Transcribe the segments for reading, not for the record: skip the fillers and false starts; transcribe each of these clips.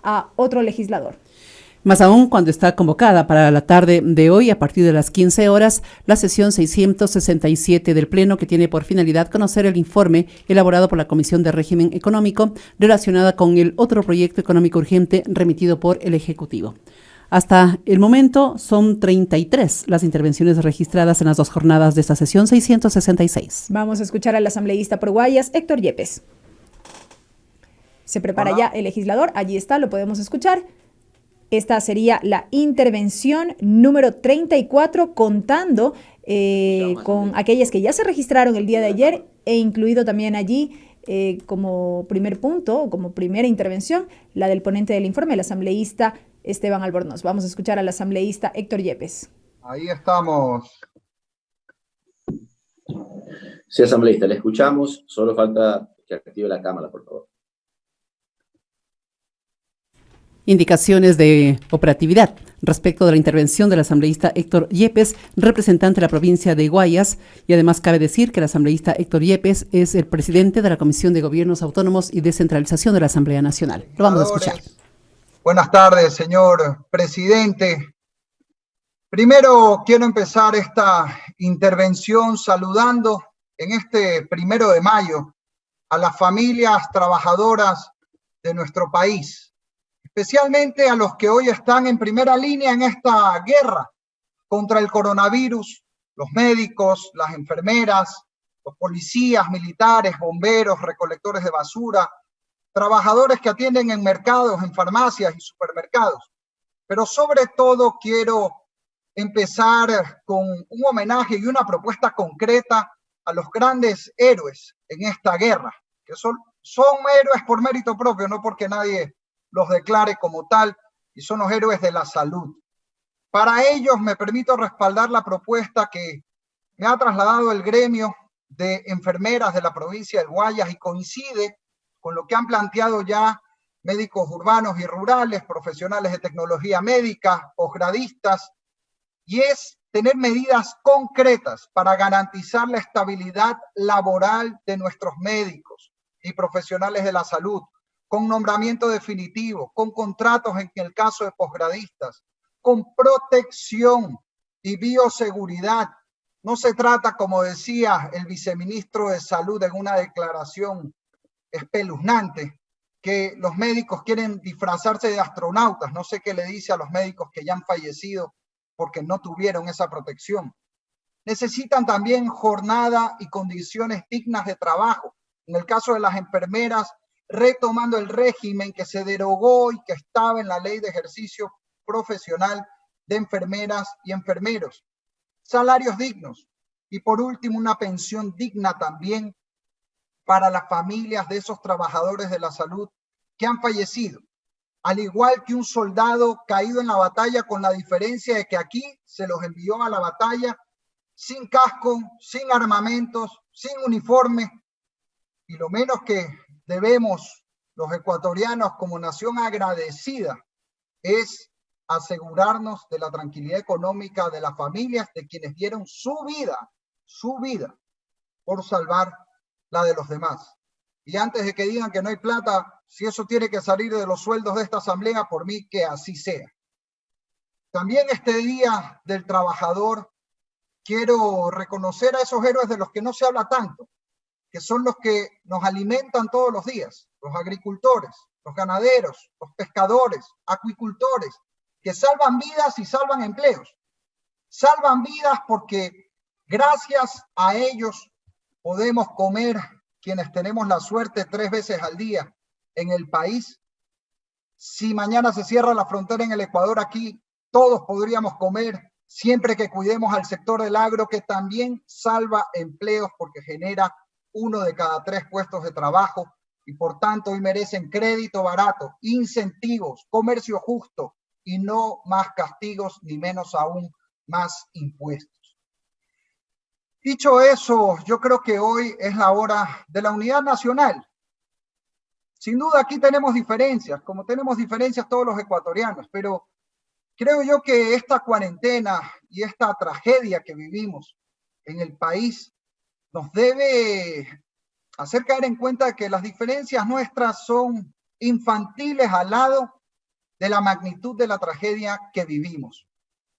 a otro legislador. Más aún cuando está convocada para la tarde de hoy, a partir de las 15 horas, la sesión 667 del Pleno, que tiene por finalidad conocer el informe elaborado por la Comisión de Régimen Económico relacionada con el otro proyecto económico urgente remitido por el Ejecutivo. Hasta el momento son 33 las intervenciones registradas en las dos jornadas de esta sesión 666. Vamos a escuchar al asambleísta por Guayas, Héctor Yepes. Se prepara ya el legislador, allí está, lo podemos escuchar. Esta sería la intervención número 34, contando con aquellas que ya se registraron el día de ayer e incluido también allí como primer punto, como primera intervención, la del ponente del informe, el asambleísta Esteban Albornoz. Vamos a escuchar al asambleísta Héctor Yepes. Ahí estamos. Sí, asambleísta, le escuchamos, solo falta que active la cámara, por favor. Indicaciones de operatividad respecto de la intervención del asambleísta Héctor Yepes, representante de la provincia de Guayas, y además cabe decir que el asambleísta Héctor Yepes es el presidente de la Comisión de Gobiernos Autónomos y Descentralización de la Asamblea Nacional. Lo vamos a escuchar. Buenas tardes, señor presidente. Primero quiero empezar esta intervención saludando en este 1 de mayo a las familias trabajadoras de nuestro país, especialmente a los que hoy están en primera línea en esta guerra contra el coronavirus, los médicos, las enfermeras, los policías, militares, bomberos, recolectores de basura, trabajadores que atienden en mercados, en farmacias y supermercados. Pero sobre todo quiero empezar con un homenaje y una propuesta concreta a los grandes héroes en esta guerra, que son héroes por mérito propio, no porque nadie los declare como tal, y son los héroes de la salud. Para ellos me permito respaldar la propuesta que me ha trasladado el gremio de enfermeras de la provincia de Guayas y coincide con lo que han planteado ya médicos urbanos y rurales, profesionales de tecnología médica, posgradistas, y es tener medidas concretas para garantizar la estabilidad laboral de nuestros médicos y profesionales de la salud, con nombramiento definitivo, con contratos en el caso de posgradistas, con protección y bioseguridad. No se trata, como decía el viceministro de Salud en una declaración espeluznante, que los médicos quieren disfrazarse de astronautas. No sé qué le dice a los médicos que ya han fallecido porque no tuvieron esa protección. Necesitan también jornada y condiciones dignas de trabajo. En el caso de las enfermeras, retomando el régimen que se derogó y que estaba en la Ley de Ejercicio Profesional de Enfermeras y Enfermeros. Salarios dignos. Y por último, una pensión digna también para las familias de esos trabajadores de la salud que han fallecido. Al igual que un soldado caído en la batalla, con la diferencia de que aquí se los envió a la batalla sin casco, sin armamentos, sin uniforme, y lo menos que debemos los ecuatorianos como nación agradecida es asegurarnos de la tranquilidad económica de las familias de quienes dieron su vida por salvar la de los demás. Y antes de que digan que no hay plata, si eso tiene que salir de los sueldos de esta asamblea, por mí que así sea. También este Día del Trabajador quiero reconocer a esos héroes de los que no se habla tanto, que son los que nos alimentan todos los días, los agricultores, los ganaderos, los pescadores, acuicultores, que salvan vidas y salvan empleos. Salvan vidas porque gracias a ellos podemos comer quienes tenemos la suerte 3 veces al día en el país. Si mañana se cierra la frontera en el Ecuador, aquí todos podríamos comer, siempre que cuidemos al sector del agro, que también salva empleos porque genera 1 de cada 3 puestos de trabajo y por tanto hoy merecen crédito barato, incentivos, comercio justo y no más castigos ni menos aún más impuestos. Dicho eso, yo creo que hoy es la hora de la unidad nacional. Sin duda aquí tenemos diferencias, como tenemos diferencias todos los ecuatorianos, pero creo yo que esta cuarentena y esta tragedia que vivimos en el país nos debe hacer caer en cuenta que las diferencias nuestras son infantiles al lado de la magnitud de la tragedia que vivimos.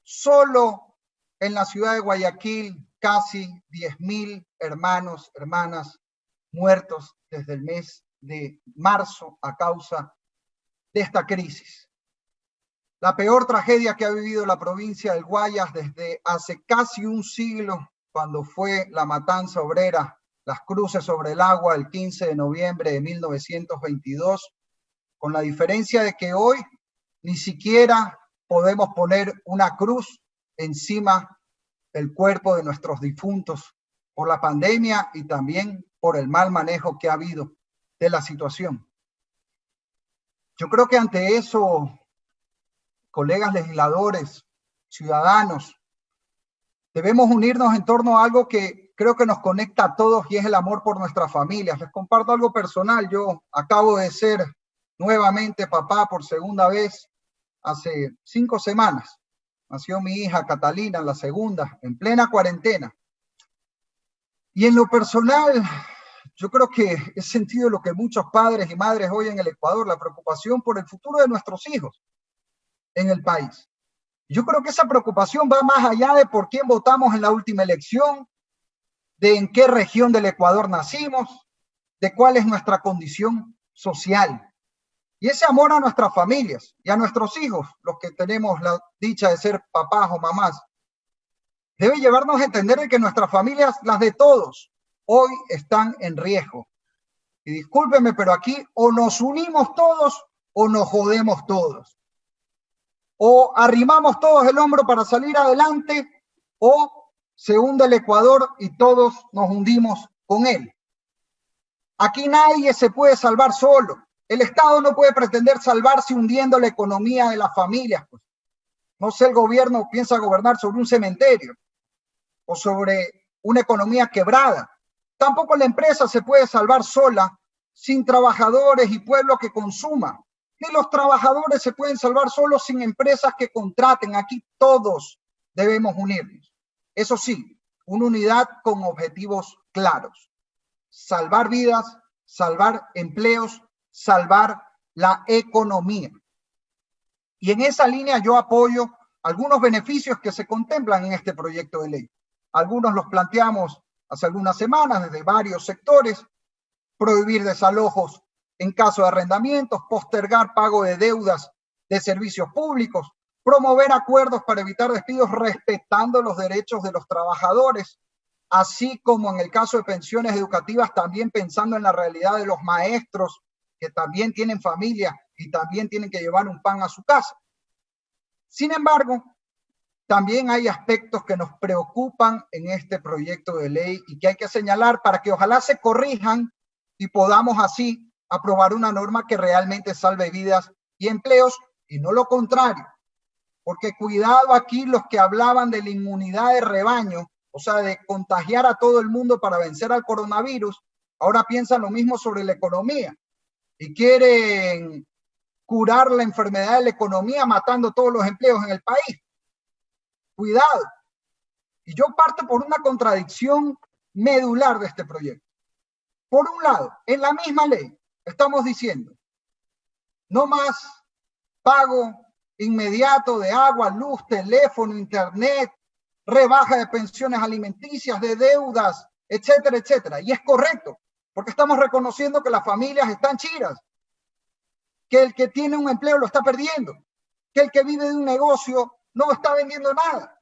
Solo en la ciudad de Guayaquil, casi 10.000 hermanos, hermanas muertos desde el mes de marzo a causa de esta crisis. La peor tragedia que ha vivido la provincia del Guayas desde hace casi un siglo, cuando fue la matanza obrera, las cruces sobre el agua, el 15 de noviembre de 1922, con la diferencia de que hoy ni siquiera podemos poner una cruz encima del cuerpo de nuestros difuntos por la pandemia y también por el mal manejo que ha habido de la situación. Yo creo que ante eso, colegas legisladores, ciudadanos, debemos unirnos en torno a algo que creo que nos conecta a todos y es el amor por nuestras familias. Les comparto algo personal. Yo acabo de ser nuevamente papá por segunda vez hace 5 semanas. Nació mi hija Catalina, la segunda, en plena cuarentena. Y en lo personal, yo creo que he sentido lo que muchos padres y madres hoy en el Ecuador, la preocupación por el futuro de nuestros hijos en el país. Yo creo que esa preocupación va más allá de por quién votamos en la última elección, de en qué región del Ecuador nacimos, de cuál es nuestra condición social. Y ese amor a nuestras familias y a nuestros hijos, los que tenemos la dicha de ser papás o mamás, debe llevarnos a entender que nuestras familias, las de todos, hoy están en riesgo. Y discúlpenme, pero aquí o nos unimos todos o nos jodemos todos. O arrimamos todos el hombro para salir adelante o se hunde el Ecuador y todos nos hundimos con él. Aquí nadie se puede salvar solo. El Estado no puede pretender salvarse hundiendo la economía de las familias. Pues. No sé, el gobierno piensa gobernar sobre un cementerio o sobre una economía quebrada. Tampoco la empresa se puede salvar sola sin trabajadores y pueblo que consuma. Ni los trabajadores se pueden salvar solos sin empresas que contraten. Aquí todos debemos unirnos. Eso sí, una unidad con objetivos claros. Salvar vidas, salvar empleos, salvar la economía. Y en esa línea yo apoyo algunos beneficios que se contemplan en este proyecto de ley. Algunos los planteamos hace algunas semanas desde varios sectores: prohibir desalojos en caso de arrendamientos, postergar pago de deudas de servicios públicos, promover acuerdos para evitar despidos respetando los derechos de los trabajadores, así como en el caso de pensiones educativas, también pensando en la realidad de los maestros que también tienen familia y también tienen que llevar un pan a su casa. Sin embargo, también hay aspectos que nos preocupan en este proyecto de ley y que hay que señalar para que ojalá se corrijan y podamos así aprobar una norma que realmente salve vidas y empleos y no lo contrario. Porque cuidado aquí los que hablaban de la inmunidad de rebaño, o sea, de contagiar a todo el mundo para vencer al coronavirus, ahora piensan lo mismo sobre la economía y quieren curar la enfermedad de la economía matando todos los empleos en el país. Cuidado. Y yo parto por una contradicción medular de este proyecto. Por un lado, en la misma ley estamos diciendo no más pago inmediato de agua, luz, teléfono, internet, rebaja de pensiones alimenticias, de deudas, etcétera, etcétera. Y es correcto, porque estamos reconociendo que las familias están chiras, que el que tiene un empleo lo está perdiendo, que el que vive de un negocio no está vendiendo nada.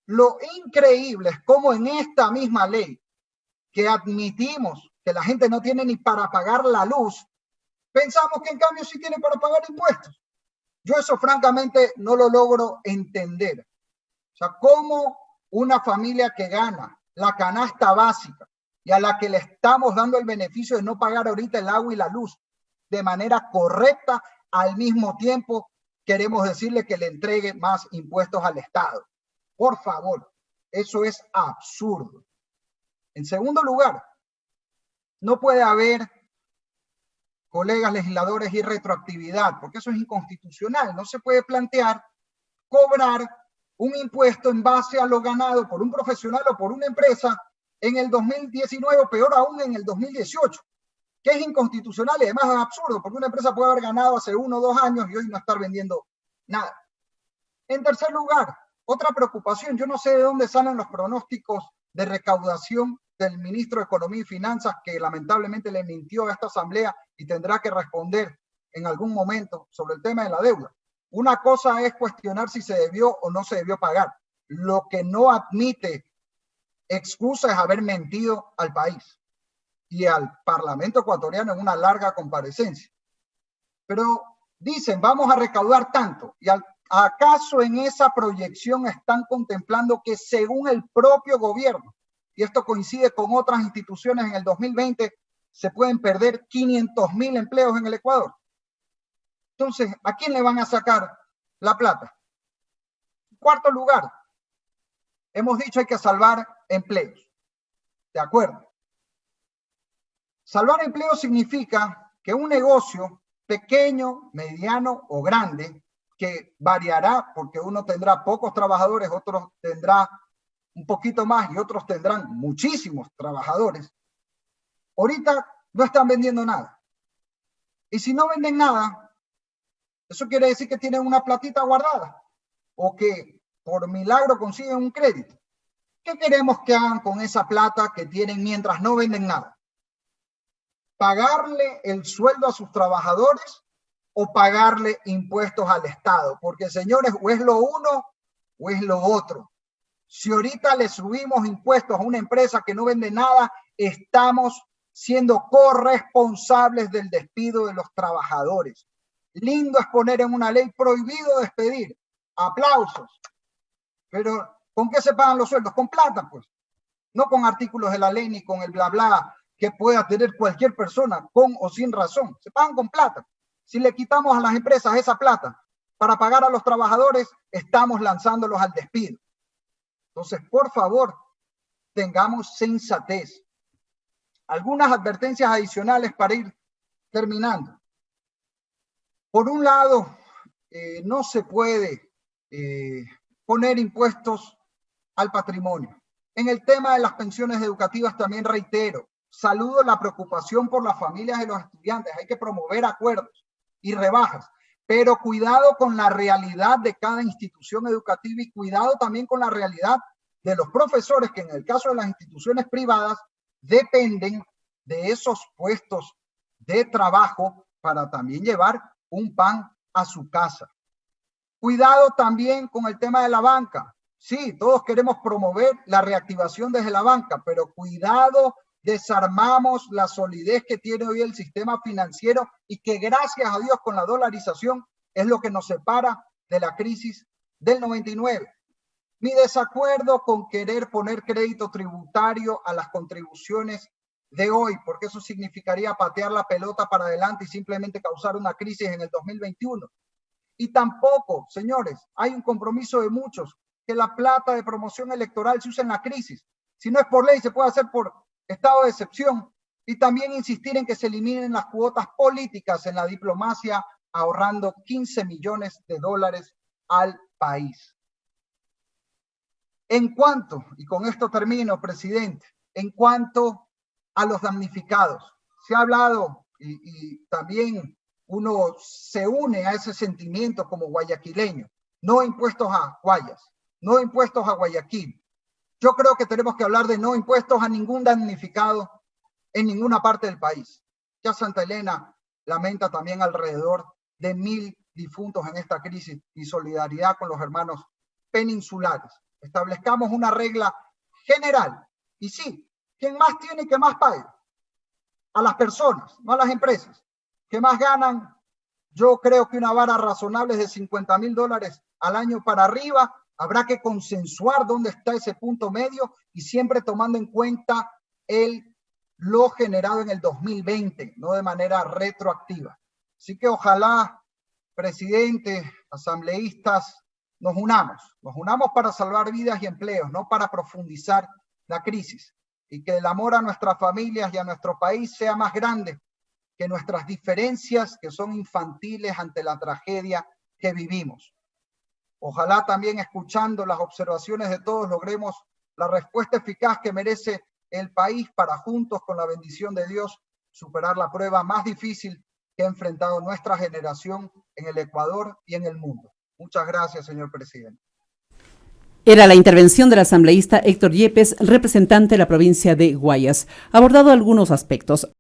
Lo increíble es cómo en esta misma ley, que admitimos que la gente no tiene ni para pagar la luz, pensamos que en cambio sí tiene para pagar impuestos. Yo eso francamente no lo logro entender. O sea, cómo una familia que gana la canasta básica y a la que le estamos dando el beneficio de no pagar ahorita el agua y la luz de manera correcta, al mismo tiempo queremos decirle que le entregue más impuestos al Estado. Por favor, eso es absurdo. En segundo lugar, no puede haber, colegas legisladores, y retroactividad, porque eso es inconstitucional. No se puede plantear cobrar un impuesto en base a lo ganado por un profesional o por una empresa en el 2019, o peor aún en el 2018. que es inconstitucional y además es absurdo, porque una empresa puede haber ganado hace 1 o 2 años y hoy no estar vendiendo nada. En tercer lugar, otra preocupación, yo no sé de dónde salen los pronósticos de recaudación del ministro de Economía y Finanzas, que lamentablemente le mintió a esta asamblea y tendrá que responder en algún momento sobre el tema de la deuda. Una cosa es cuestionar si se debió o no se debió pagar. Lo que no admite excusa es haber mentido al país y al Parlamento ecuatoriano en una larga comparecencia. Pero dicen, vamos a recaudar tanto. ¿Y acaso en esa proyección están contemplando que según el propio gobierno, y esto coincide con otras instituciones, en el 2020 se pueden perder 500.000 empleos en el Ecuador? Entonces, ¿a quién le van a sacar la plata? En cuarto lugar, hemos dicho hay que salvar empleos. De acuerdo. Salvar empleos significa que un negocio pequeño, mediano o grande, que variará porque uno tendrá pocos trabajadores, otros tendrá un poquito más y otros tendrán muchísimos trabajadores, ahorita no están vendiendo nada. Y si no venden nada, eso quiere decir que tienen una platita guardada o que por milagro consiguen un crédito. ¿Qué queremos que hagan con esa plata que tienen mientras no venden nada? ¿Pagarle el sueldo a sus trabajadores o pagarle impuestos al Estado? Porque, señores, o es lo uno o es lo otro. Si ahorita le subimos impuestos a una empresa que no vende nada, estamos siendo corresponsables del despido de los trabajadores. Lindo es poner en una ley prohibido despedir. Aplausos. Pero ¿con qué se pagan los sueldos? Con plata, pues. No con artículos de la ley ni con el bla bla que pueda tener cualquier persona con o sin razón. Se pagan con plata. Si le quitamos a las empresas esa plata para pagar a los trabajadores, estamos lanzándolos al despido. Entonces, por favor, tengamos sensatez. Algunas advertencias adicionales para ir terminando. Por un lado, no se puede poner impuestos al patrimonio. En el tema de las pensiones educativas también reitero, saludo la preocupación por las familias de los estudiantes. Hay que promover acuerdos y rebajas, pero cuidado con la realidad de cada institución educativa y cuidado también con la realidad de los profesores, que en el caso de las instituciones privadas dependen de esos puestos de trabajo para también llevar un pan a su casa. Cuidado también con el tema de la banca. Sí, todos queremos promover la reactivación desde la banca, pero cuidado, desarmamos la solidez que tiene hoy el sistema financiero y que gracias a Dios con la dolarización es lo que nos separa de la crisis del 99. Mi desacuerdo con querer poner crédito tributario a las contribuciones de hoy, porque eso significaría patear la pelota para adelante y simplemente causar una crisis en el 2021. Y tampoco, señores, hay un compromiso de muchos que la plata de promoción electoral se use en la crisis. Si no es por ley, se puede hacer por estado de excepción. Y también insistir en que se eliminen las cuotas políticas en la diplomacia, ahorrando 15 millones de dólares al país. En cuanto, y con esto termino, presidente, en cuanto a los damnificados, se ha hablado y también uno se une a ese sentimiento como guayaquileño. No impuestos a Guayas, no impuestos a Guayaquil. Yo creo que tenemos que hablar de no impuestos a ningún damnificado en ninguna parte del país. Ya Santa Elena lamenta también alrededor de 1.000 difuntos en esta crisis y solidaridad con los hermanos peninsulares. Establezcamos una regla general. Y sí, quien más tiene que más pague. A las personas, no a las empresas. Que más ganan, yo creo que una vara razonable es de 50.000 dólares al año para arriba. Habrá que consensuar dónde está ese punto medio y siempre tomando en cuenta lo generado en el 2020, no de manera retroactiva. Así que ojalá, presidente, asambleístas, nos unamos para salvar vidas y empleos, no para profundizar la crisis, y que el amor a nuestras familias y a nuestro país sea más grande que nuestras diferencias que son infantiles ante la tragedia que vivimos. Ojalá también escuchando las observaciones de todos logremos la respuesta eficaz que merece el país para juntos con la bendición de Dios superar la prueba más difícil que ha enfrentado nuestra generación en el Ecuador y en el mundo. Muchas gracias, señor presidente. Era la intervención del asambleísta Héctor Yepes, representante de la provincia de Guayas. Ha abordado algunos aspectos.